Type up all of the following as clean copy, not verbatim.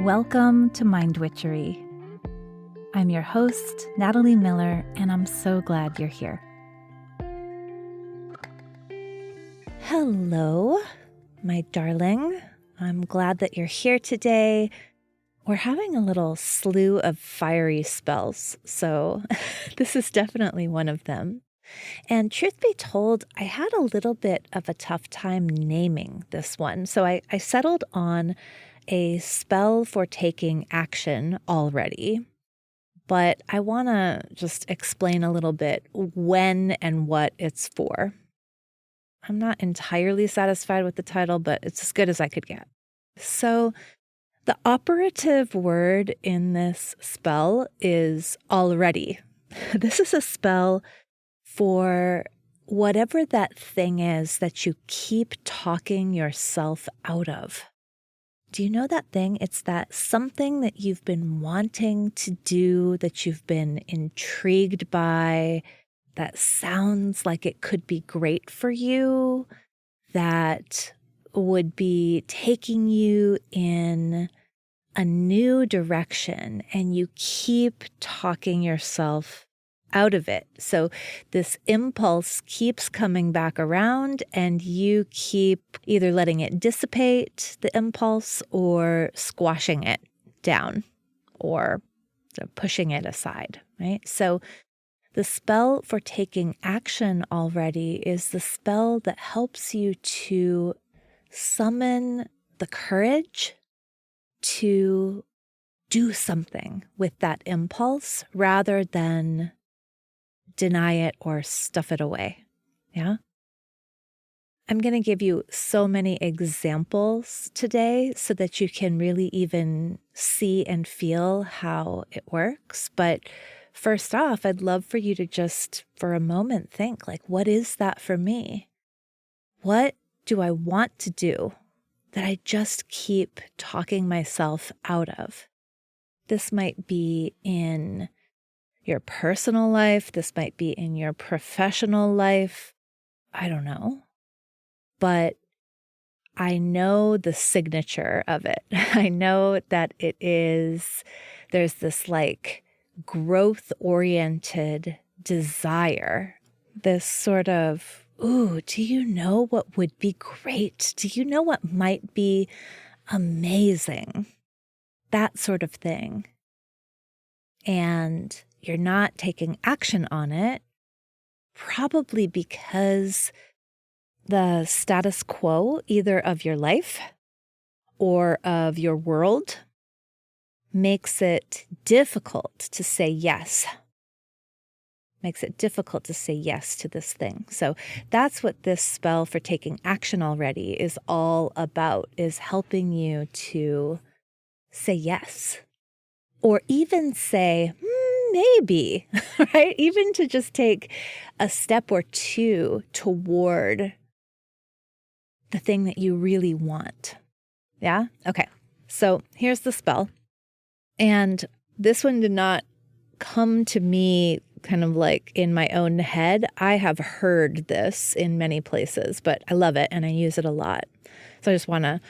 Welcome to Mind Witchery. I'm your host, Natalie Miller, and I'm so glad you're here. Hello, my darling. I'm glad that you're here today. We're having a little slew of fiery spells, so this is definitely one of them. And truth be told, I had a little bit of a tough time naming this one, so I settled on a spell for taking action already. But I want to just explain a little bit when and what it's for. I'm not entirely satisfied with the title, but it's as good as I could get. So the operative word in this spell is already. This is a spell for whatever that thing is that you keep talking yourself out of. Do you know that thing? It's that something that you've been wanting to do, that you've been intrigued by, that sounds like it could be great for you, that would be taking you in a new direction, and you keep talking yourself out of it. So this impulse keeps coming back around, and you keep either letting it dissipate, the impulse, or squashing it down, or pushing it aside, right? So the spell for taking action already is the spell that helps you to summon the courage to do something with that impulse rather than deny it or stuff it away. Yeah? I'm going to give you so many examples today so that you can really even see and feel how it works. But first off, I'd love for you to just for a moment think, like, what is that for me? What do I want to do that I just keep talking myself out of? This might be in your personal life. This might be in your professional life. I don't know. But I know the signature of it. I know that there's this like growth-oriented desire, this sort of, ooh, do you know what would be great? Do you know what might be amazing? That sort of thing. And you're not taking action on it, probably because the status quo, either of your life or of your world, makes it difficult to say yes. Makes it difficult to say yes to this thing. So that's what this spell for taking action already is all about, is helping you to say yes. Or even say, maybe, right? Even to just take a step or two toward the thing that you really want. Yeah? Okay. So here's the spell. And this one did not come to me kind of like in my own head. I have heard this in many places, but I love it and I use it a lot. So I just want to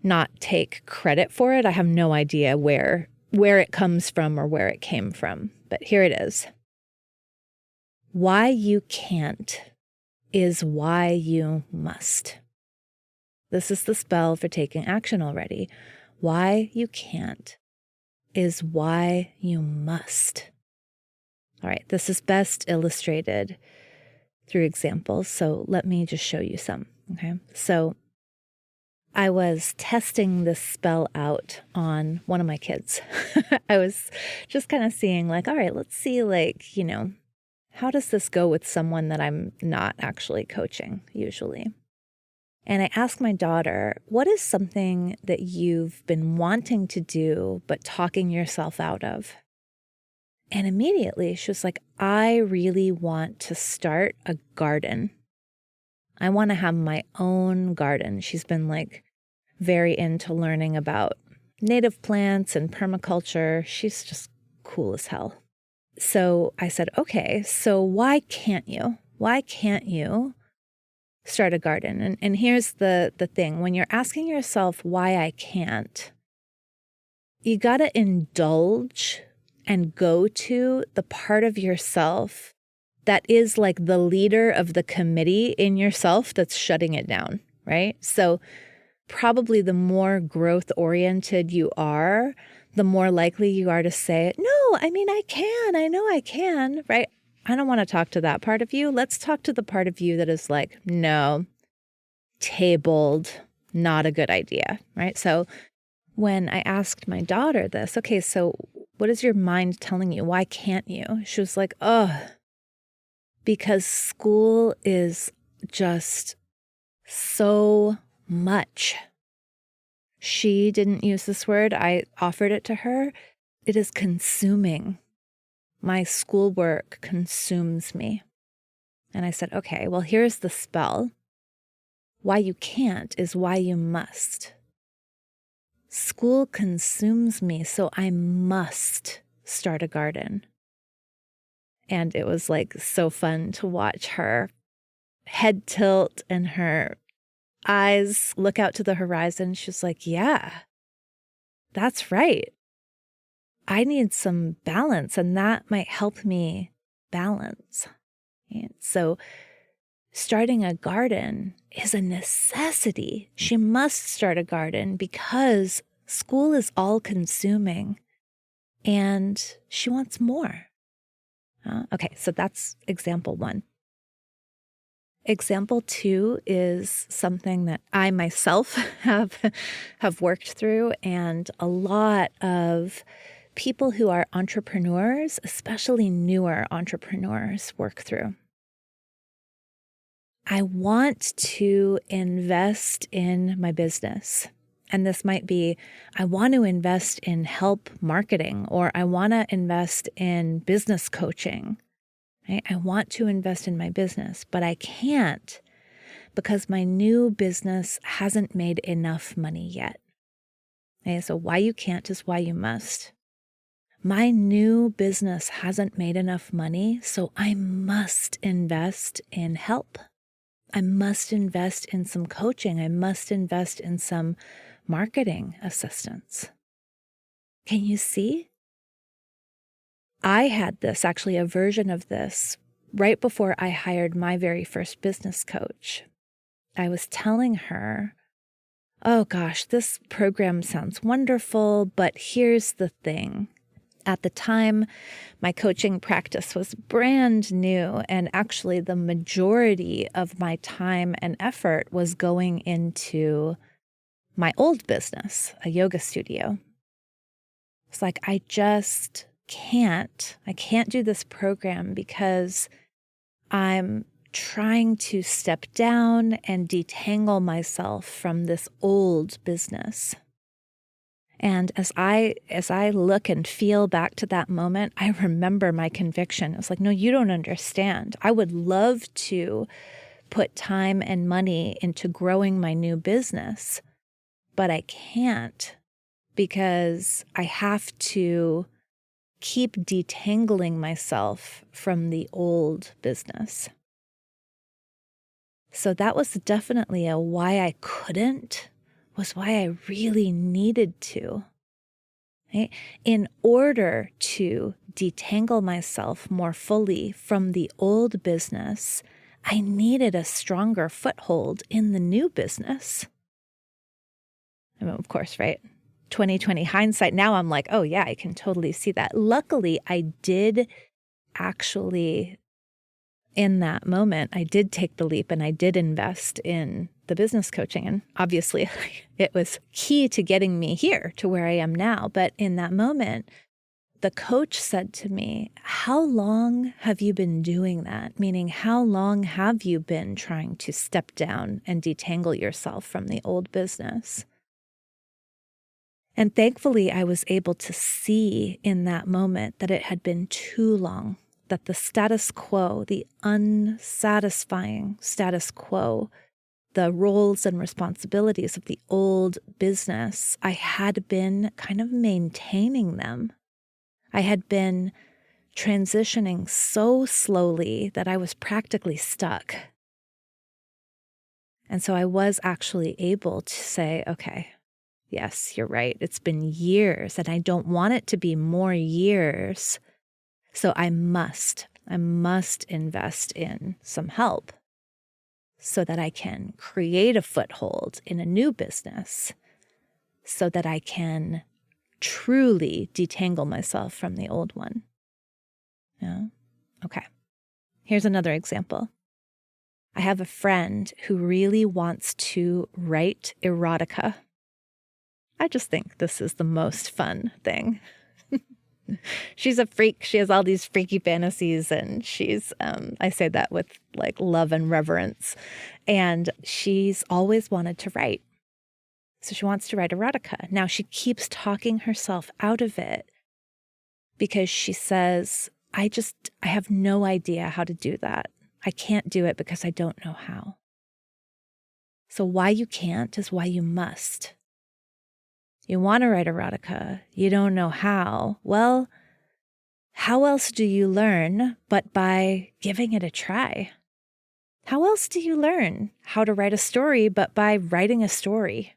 not take credit for it. I have no idea where it comes from or where it came from. But here it is. Why you can't is why you must. This is the spell for taking action already. Why you can't is why you must. All right, this is best illustrated through examples. So let me just show you some. Okay, so I was testing this spell out on one of my kids. I was just kind of seeing like, all right, let's see, like, how does this go with someone that I'm not actually coaching usually? And I asked my daughter, what is something that you've been wanting to do but talking yourself out of? And immediately she was like, I really want to start a garden. I want to have my own garden. She's been like very into learning about native plants and permaculture. She's just cool as hell. So I said, okay, so why can't you? Why can't you start a garden? And here's the thing. When you're asking yourself why I can't, you got to indulge and go to the part of yourself that is like the leader of the committee in yourself that's shutting it down, right? So probably the more growth oriented you are, the more likely you are to say, no, I mean, I know I can, right? I don't want to talk to that part of you. Let's talk to the part of you that is like, no, tabled, not a good idea, right? So when I asked my daughter this, okay, so what is your mind telling you? Why can't you? She was like, oh, because school is just so much. She didn't use this word. I offered it to her. It is consuming. My schoolwork consumes me. And I said, okay, well, here's the spell. Why you can't is why you must. School consumes me, so I must start a garden. And it was like so fun to watch her head tilt and her eyes look out to the horizon. She's like, yeah, that's right. I need some balance, and that might help me balance. And so starting a garden is a necessity. She must start a garden because school is all consuming and she wants more. Okay, so that's example one. Example two is something that I myself have worked through, and a lot of people who are entrepreneurs, especially newer entrepreneurs, work through. I want to invest in my business. And this might be, I want to invest in help marketing, or I want to invest in business coaching. Right? I want to invest in my business, but I can't because my new business hasn't made enough money yet. Okay, so why you can't is why you must. My new business hasn't made enough money, so I must invest in help. I must invest in some coaching. I must invest in some marketing assistance. Can you see? I had this, actually a version of this, right before I hired my very first business coach. I was telling her, oh gosh, this program sounds wonderful, but here's the thing. At the time, my coaching practice was brand new, and actually the majority of my time and effort was going into my old business, a yoga studio. It's like, I can't do this program because I'm trying to step down and detangle myself from this old business. And as I look and feel back to that moment, I remember my conviction. It's like, no, you don't understand. I would love to put time and money into growing my new business, but I can't because I have to keep detangling myself from the old business. So that was definitely a why I couldn't, was why I really needed to. Right? In order to detangle myself more fully from the old business, I needed a stronger foothold in the new business. I mean, of course, right? 2020 hindsight, now I'm like, oh yeah, I can totally see that. Luckily, I did actually, in that moment, I did take the leap and I did invest in the business coaching. And obviously, it was key to getting me here to where I am now. But in that moment, the coach said to me, how long have you been doing that? Meaning, how long have you been trying to step down and detangle yourself from the old business? And thankfully, I was able to see in that moment that it had been too long, that the status quo, the unsatisfying status quo, the roles and responsibilities of the old business, I had been kind of maintaining them. I had been transitioning so slowly that I was practically stuck. And so I was actually able to say, okay, Yes, you're right. It's been years, and I don't want it to be more years. So I must invest in some help so that I can create a foothold in a new business, so that I can truly detangle myself from the old one. Yeah. Okay. Here's another example. I have a friend who really wants to write erotica. I just think this is the most fun thing. She's a freak. She has all these freaky fantasies, and she's, I say that with like love and reverence. And she's always wanted to write. So she wants to write erotica. Now she keeps talking herself out of it because she says, I have no idea how to do that. I can't do it because I don't know how. So why you can't is why you must. You want to write erotica. You don't know how. Well, how else do you learn but by giving it a try? How else do you learn how to write a story but by writing a story?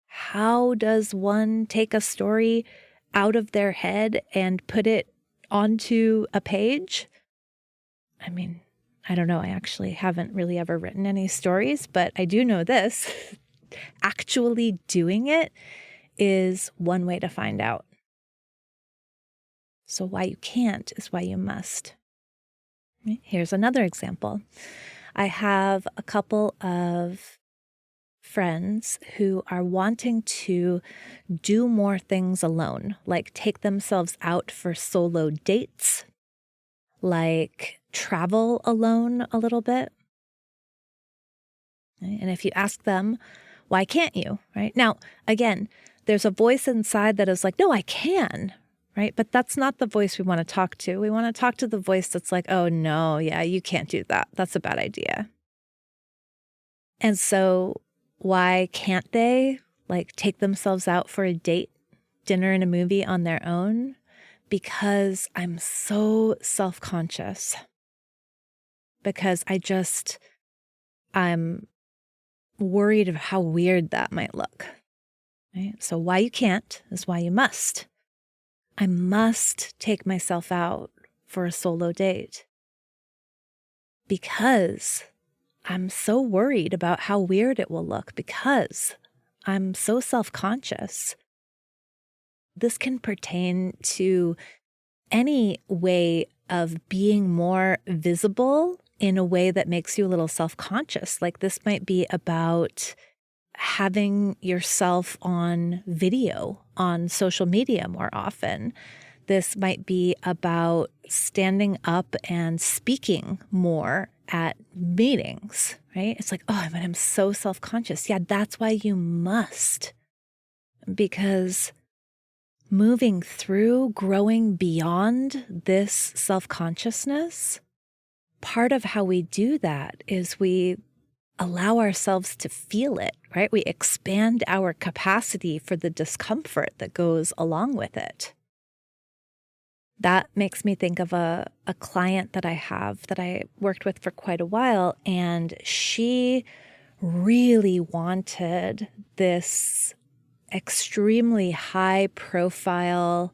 How does one take a story out of their head and put it onto a page? I mean, I don't know. I actually haven't really ever written any stories, but I do know this. Actually doing it is one way to find out. So why you can't is why you must. Here's another example. I have a couple of friends who are wanting to do more things alone, like take themselves out for solo dates, like travel alone a little bit. And if you ask them, why can't you, right? Now, again, there's a voice inside that is like, no, I can, right? But that's not the voice we want to talk to. We want to talk to the voice that's like, oh, no, yeah, you can't do that. That's a bad idea. And so why can't they like take themselves out for a date, dinner and a movie on their own? Because I'm so self-conscious. Because I'm worried of how weird that might look. Right? So why you can't is why you must. I must take myself out for a solo date because I'm so worried about how weird it will look, because I'm so self-conscious. This can pertain to any way of being more visible in a way that makes you a little self-conscious. Like this might be about having yourself on video on social media more often. This might be about standing up and speaking more at meetings, right? It's like, oh, but I'm so self-conscious. Yeah, that's why you must. Because moving through, growing beyond this self-consciousness, part of how we do that is we allow ourselves to feel it, right? We expand our capacity for the discomfort that goes along with it. That makes me think of a client that I have that I worked with for quite a while, and she really wanted this extremely high profile,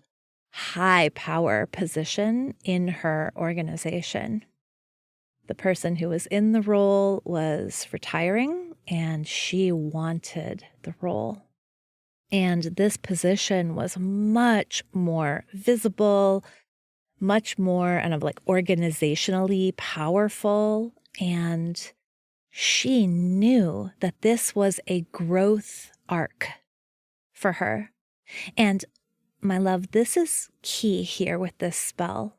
high power position in her organization. The person who was in the role was retiring, and she wanted the role. And this position was much more visible, much more kind of like organizationally powerful. And she knew that this was a growth arc for her. And my love, this is key here with this spell.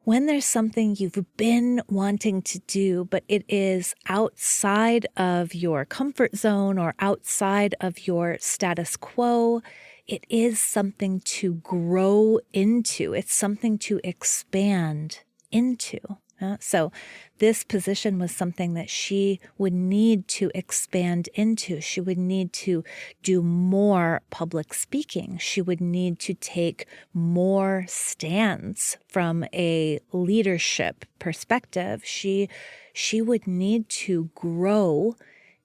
When there's something you've been wanting to do, but it is outside of your comfort zone or outside of your status quo, it is something to grow into. It's something to expand into. So this position was something that she would need to expand into. She would need to do more public speaking. She would need to take more stands from a leadership perspective. She would need to grow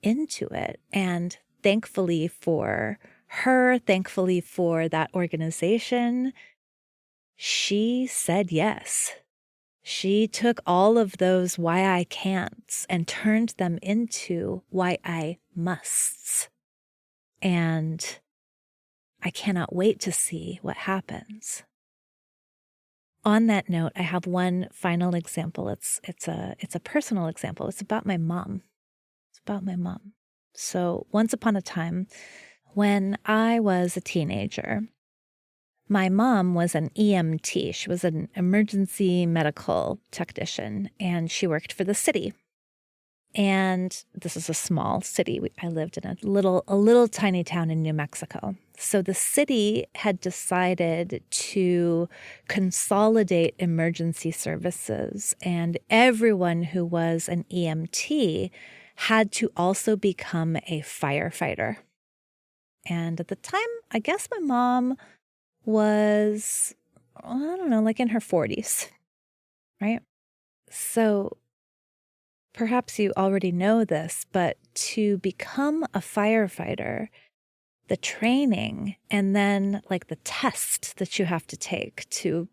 into it. And thankfully for her, thankfully for that organization, she said yes. She took all of those why I can'ts and turned them into why I musts. And I cannot wait to see what happens. On that note, I have one final example. It's a personal example. It's about my mom. It's about my mom. So once upon a time, when I was a teenager, my mom was an EMT. She was an emergency medical technician, and she worked for the city. And this is a small city. I lived in a little tiny town in New Mexico. So the city had decided to consolidate emergency services, and everyone who was an EMT had to also become a firefighter. And at the time, I guess my mom was, I don't know, like in her 40s, right? So perhaps you already know this, but to become a firefighter, the training and then like the test that you have to take to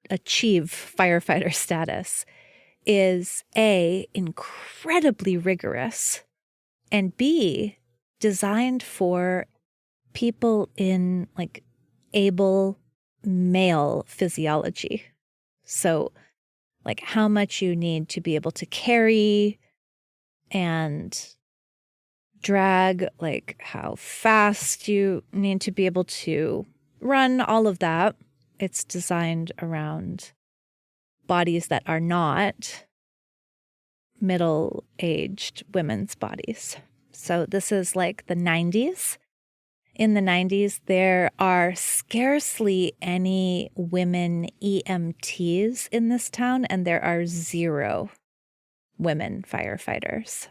achieve firefighter status is A, incredibly rigorous, and B, designed for people in like able male physiology. So like how much you need to be able to carry and drag, like how fast you need to be able to run, all of that. It's designed around bodies that are not middle-aged women's bodies. So this is like the 90s. In the 90s, there are scarcely any women EMTs in this town, and there are 0 women firefighters.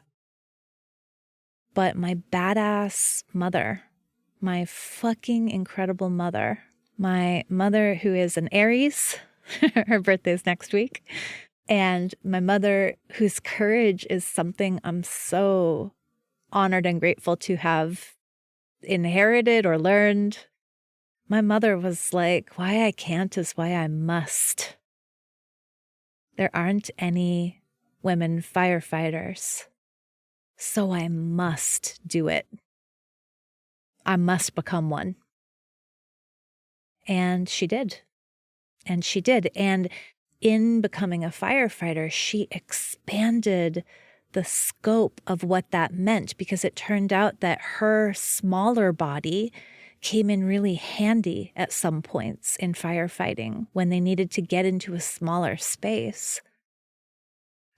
But my badass mother, my fucking incredible mother, my mother who is an Aries, her birthday's next week, and my mother whose courage is something I'm so honored and grateful to have inherited or learned. My mother was like, why I can't is why I must. There aren't any women firefighters, so I must do it. I must become one. And she did. And she did. And in becoming a firefighter, she expanded the scope of what that meant, because it turned out that her smaller body came in really handy at some points in firefighting when they needed to get into a smaller space.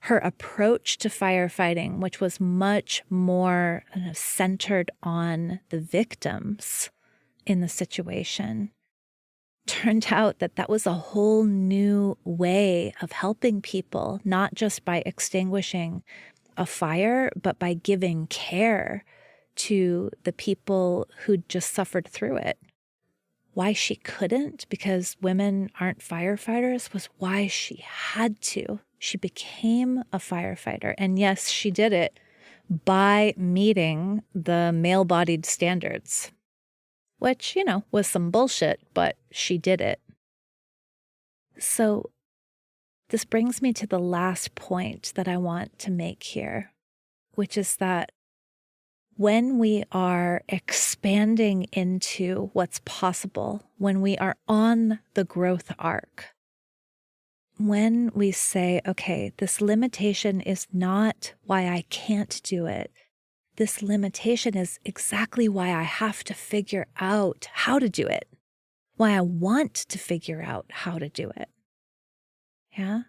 Her approach to firefighting, which was much more centered on the victims in the situation, turned out that that was a whole new way of helping people, not just by extinguishing a fire, but by giving care to the people who just suffered through it. Why she couldn't, because women aren't firefighters, was why she had to. She became a firefighter. And yes, she did it by meeting the male-bodied standards, which, you know, was some bullshit, but she did it. So this brings me to the last point that I want to make here, which is that when we are expanding into what's possible, when we are on the growth arc, when we say, okay, this limitation is not why I can't do it. This limitation is exactly why I have to figure out how to do it, why I want to figure out how to do it. Yeah?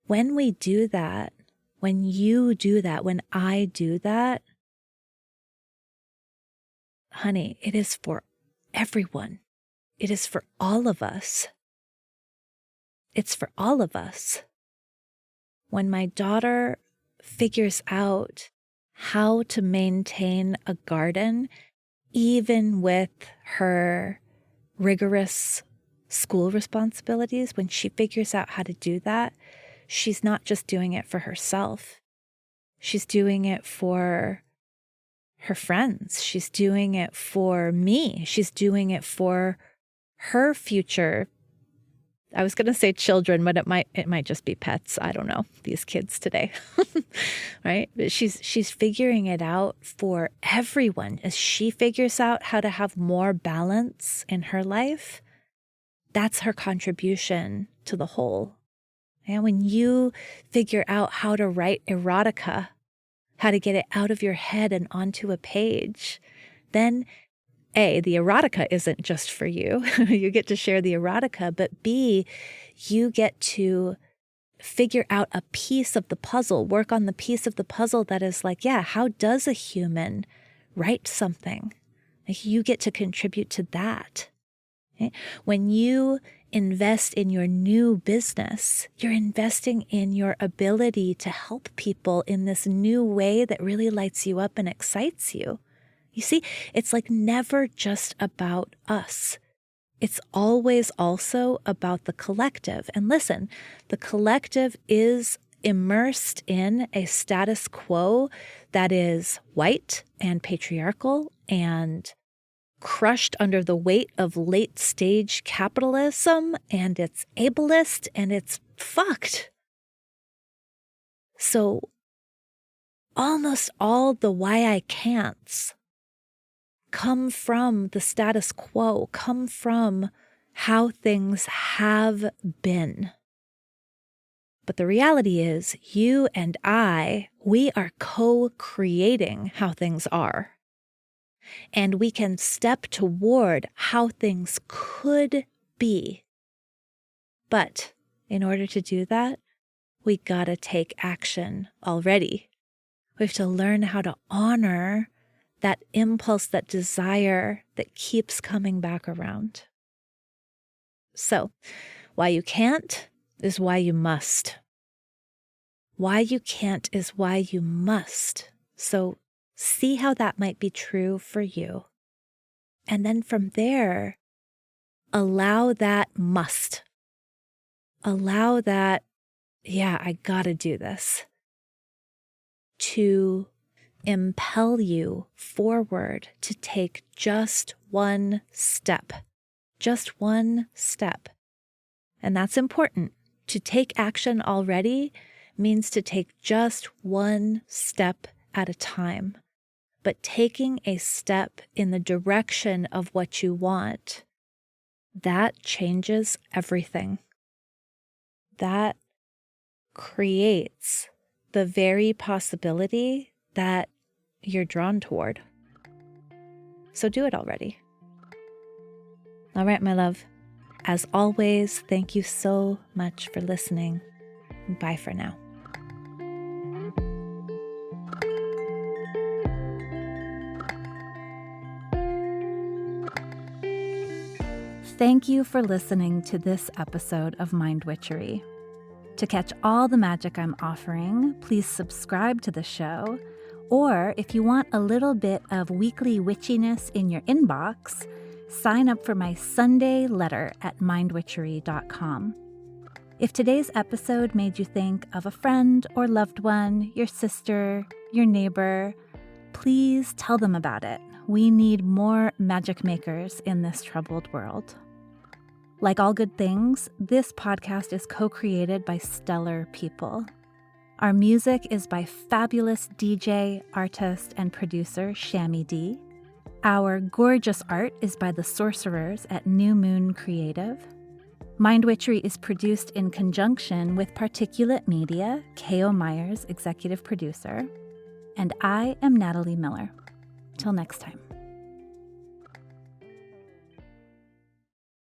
When we do that, when you do that, when I do that, honey, it is for everyone. It is for all of us. It's for all of us. When my daughter figures out how to maintain a garden, even with her rigorous school responsibilities, when she figures out how to do that, she's not just doing it for herself. She's doing it for her friends. She's doing it for me. She's doing it for her future. I was going to say children, but it might just be pets. I don't know, these kids today, right? But she's figuring it out for everyone. As she figures out how to have more balance in her life, that's her contribution to the whole. And when you figure out how to write erotica, how to get it out of your head and onto a page, then A, the erotica isn't just for you. You get to share the erotica, but B, you get to figure out a piece of the puzzle, work on the piece of the puzzle that is like, yeah, how does a human write something? Like, you get to contribute to that. Okay? When you invest in your new business, you're investing in your ability to help people in this new way that really lights you up and excites you. You see, it's like never just about us. It's always also about the collective. And listen, the collective is immersed in a status quo that is white and patriarchal and crushed under the weight of late-stage capitalism, and it's ableist, and it's fucked. So almost all the why I can'ts come from the status quo, come from how things have been. But the reality is, you and I, we are co-creating how things are. And we can step toward how things could be. But in order to do that, we gotta take action already. We have to learn how to honor that impulse, that desire that keeps coming back around. So, why you can't is why you must. Why you can't is why you must. So, see how that might be true for you. And then from there, allow that must. Allow that, yeah, I gotta do this, to impel you forward to take just one step. Just one step. And that's important. To take action already means to take just one step at a time. But taking a step in the direction of what you want, that changes everything. That creates the very possibility that you're drawn toward. So do it already. All right, my love. As always, thank you so much for listening. Bye for now. Thank you for listening to this episode of Mind Witchery. To catch all the magic I'm offering, please subscribe to the show. Or if you want a little bit of weekly witchiness in your inbox, sign up for my Sunday letter at mindwitchery.com. If today's episode made you think of a friend or loved one, your sister, your neighbor, please tell them about it. We need more magic makers in this troubled world. Like all good things, this podcast is co-created by stellar people. Our music is by fabulous DJ, artist, and producer Shammy D. Our gorgeous art is by the sorcerers at New Moon Creative. Mind Witchery is produced in conjunction with Particulate Media, K.O. Myers, executive producer. And I am Natalie Miller. Till next time.